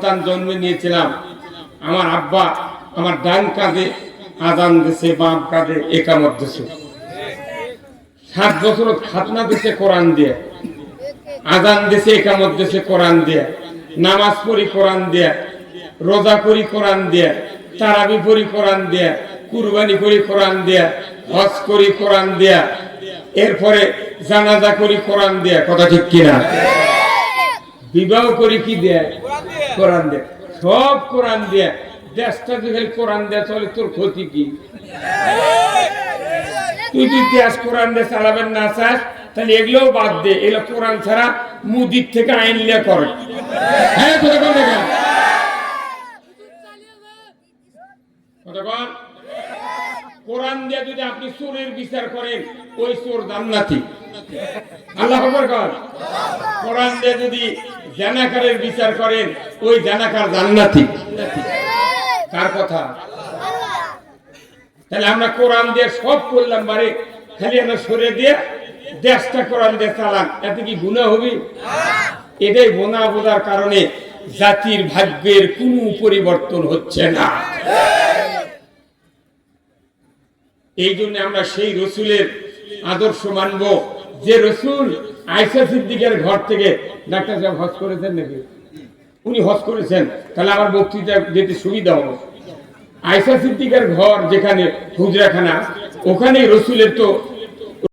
সন্তান জন্ম নিয়েছিলাম, আমার আব্বা আমার ডান কাঁধে আজান দিছে, বাম কাঁধে একামত দিছে। 7 বছর খাতনা দিছে কোরআন দিয়ে, আজান দিছে, একামত দিছে কোরআন দিয়ে, নামাজ পড়ি কোরআন দিয়ে, রোজা করি কোরআন দিয়ে, তারাবি পড়ি কোরআন দিয়ে, কুরবানি করি কোরআন দিয়ে, হজ করি কোরআন দিয়া, এরপরে জানাজা করি কোরআন দিয়া। কথা ঠিক কিনা? বিবাহ করি কি দেয়? কোরআন দেয়। সব কোরআন দেয়। দেশটা যদি কোরআন দেয় তাহলে তোর ক্ষতি কি? তুই যদি দেশ কোরআন দিয়ে চালাবেন না চাস তাহলে এগুলোও বাদ দে। এগুলো কোরআন ছাড়া মুদির থেকে আইন লিয়া করে। হ্যাঁ কোরআন দিয়ে যদি আপনি চোরের বিচার করেন, ওই চোর জান্নাতি। আল্লাহ আকবার কর। কোরআন দিয়ে যদি জানাকারের বিচার করেন, ওই জানাকার জান্নাতি। কার কথা? তাহলে আমরা কোরআন দিয়ে সব করলাম, বারে খালি আমরা সরে দিয়ে দেশটা কোরআন দিয়ে চালান, এতে কি গুনাহ হবে? এটাই গোনা বোঝার কারণে জাতির ভাগ্যের কোনো পরিবর্তন হচ্ছে না। এই জন্য আমরা সেই রসুলের আদর্শ মানব, যে রসুল আয়েশা সিদ্দিকের ঘর থেকে, ডাক্তার সাহেব হজ করেছেন নাকি? উনি হজ করেছেন, তাহলে আমার বক্তৃতা যেতে সুবিধা হবে। আয়েশা সিদ্দিকের ঘর যেখানে হুজরাখানা, ওখানে রসুলের তো